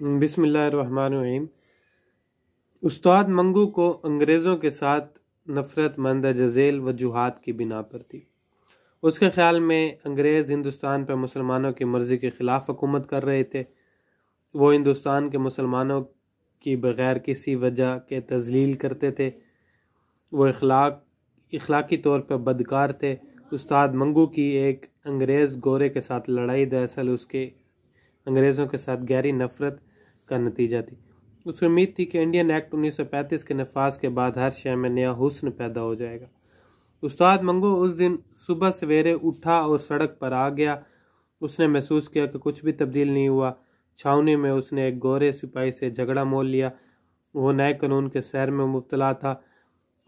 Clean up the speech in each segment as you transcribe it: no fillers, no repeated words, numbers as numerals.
بسم اللہ الرحمن الرحیم۔ استاد منگو کو انگریزوں کے ساتھ نفرت مندرجہ ذیل وجوہات کی بنا پر تھی۔ اس کے خیال میں انگریز ہندوستان پر مسلمانوں کی مرضی کے خلاف حکومت کر رہے تھے۔ وہ ہندوستان کے مسلمانوں کی بغیر کسی وجہ کے تذلیل کرتے تھے۔ وہ اخلاقی طور پر بدکار تھے۔ استاد منگو کی ایک انگریز گورے کے ساتھ لڑائی دراصل اس کے انگریزوں کے ساتھ گہری نفرت کا نتیجہ تھی۔ اس کو امید تھی کہ انڈین ایکٹ 1935 کے نفاذ کے بعد ہر شے میں نیا حسن پیدا ہو جائے گا۔ استاد منگو اس دن صبح سویرے اٹھا اور سڑک پر آ گیا۔ اس نے محسوس کیا کہ کچھ بھی تبدیل نہیں ہوا۔ چھاؤنی میں اس نے ایک گورے سپاہی سے جھگڑا مول لیا۔ وہ نئے قانون کے سیر میں مبتلا تھا۔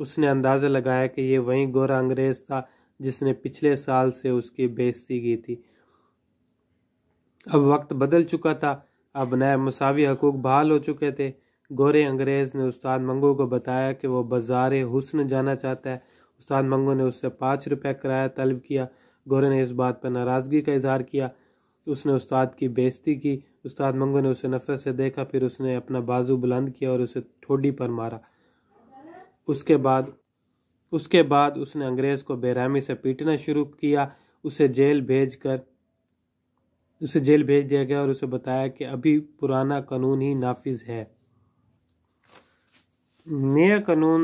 اس نے اندازہ لگایا کہ یہ وہی گورا انگریز تھا جس نے پچھلے سال سے اس کی بے عزتی کی تھی۔ اب وقت بدل چکا تھا۔ اب نئے مساوی حقوق بحال ہو چکے تھے۔ گورے انگریز نے استاد منگو کو بتایا کہ وہ بازار حسن جانا چاہتا ہے۔ استاد منگو نے اس سے 5 روپے کرایہ طلب کیا۔ گورے نے اس بات پر ناراضگی کا اظہار کیا۔ اس نے استاد کی بے عزتی کی۔ استاد منگو نے اسے نفرت سے دیکھا، پھر اس نے اپنا بازو بلند کیا اور اسے ٹھوڈی پر مارا۔ اس کے بعد اس نے انگریز کو بے رحمی سے پیٹنا شروع کیا۔ اسے جیل بھیج دیا گیا اور اسے بتایا کہ ابھی پرانا قانون ہی نافذ ہے۔ نیا قانون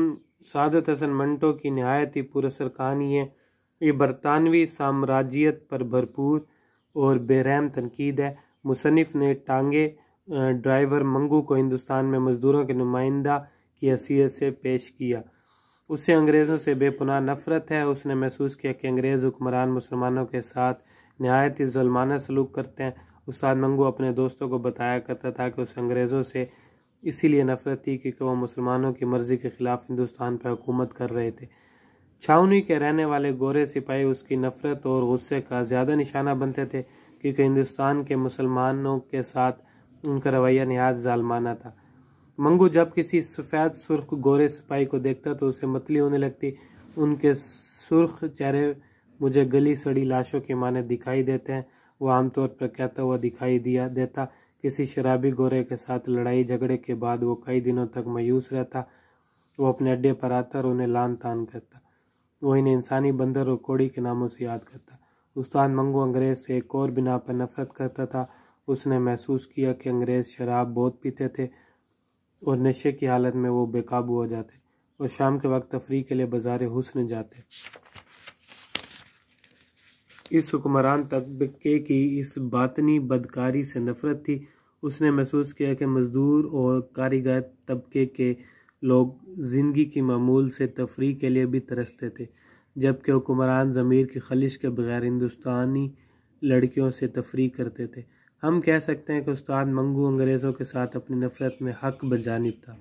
سعادت حسن منٹو کی نہایت ہی پراثر کہانی ہے۔ یہ برطانوی سامراجیت پر بھرپور اور بے رحم تنقید ہے۔ مصنف نے ٹانگے ڈرائیور منگو کو ہندوستان میں مزدوروں کے نمائندہ کی حیثیت سے پیش کیا۔ اسے انگریزوں سے بے پناہ نفرت ہے۔ اس نے محسوس کیا کہ انگریز حکمران مسلمانوں کے ساتھ نہایت ہی ظلمانہ سلوک کرتے ہیں۔ استاد منگو اپنے دوستوں کو بتایا کرتا تھا کہ اسے انگریزوں سے اسی لیے نفرت تھی کیونکہ وہ مسلمانوں کی مرضی کے خلاف ہندوستان پر حکومت کر رہے تھے۔ چھاؤنی کے رہنے والے گورے سپاہی اس کی نفرت اور غصے کا زیادہ نشانہ بنتے تھے کیونکہ ہندوستان کے مسلمانوں کے ساتھ ان کا رویہ نہایت ظالمانہ تھا۔ منگو جب کسی سفید سرخ گورے سپاہی کو دیکھتا تو اسے متلی ہونے لگتی۔ ان کے سرخ چہرے مجھے گلی سڑی لاشوں کے معنی دکھائی دیتے ہیں، وہ عام طور پر کہتا ہوا دکھائی دیتا۔ کسی شرابی گورے کے ساتھ لڑائی جھگڑے کے بعد وہ کئی دنوں تک مایوس رہتا۔ وہ اپنے اڈے پر آتا اور انہیں لان تان کرتا۔ وہ انہیں انسانی بندر اور کوڑی کے ناموں سے یاد کرتا۔ استاد منگو انگریز سے ایک اور بنا پر نفرت کرتا تھا۔ اس نے محسوس کیا کہ انگریز شراب بہت پیتے تھے اور نشے کی حالت میں وہ بے قابو ہو جاتے اور شام کے وقت تفریح کے لیے بازار حسن جاتے۔ اس حکمران طبقے کی اس باطنی بدکاری سے نفرت تھی۔ اس نے محسوس کیا کہ مزدور اور کاریگر طبقے کے لوگ زندگی کی معمول سے تفریح کے لیے بھی ترستے تھے، جبکہ حکمران ضمیر کی خلش کے بغیر ہندوستانی لڑکیوں سے تفریح کرتے تھے۔ ہم کہہ سکتے ہیں کہ استاد منگو انگریزوں کے ساتھ اپنی نفرت میں حق بجانب تھا۔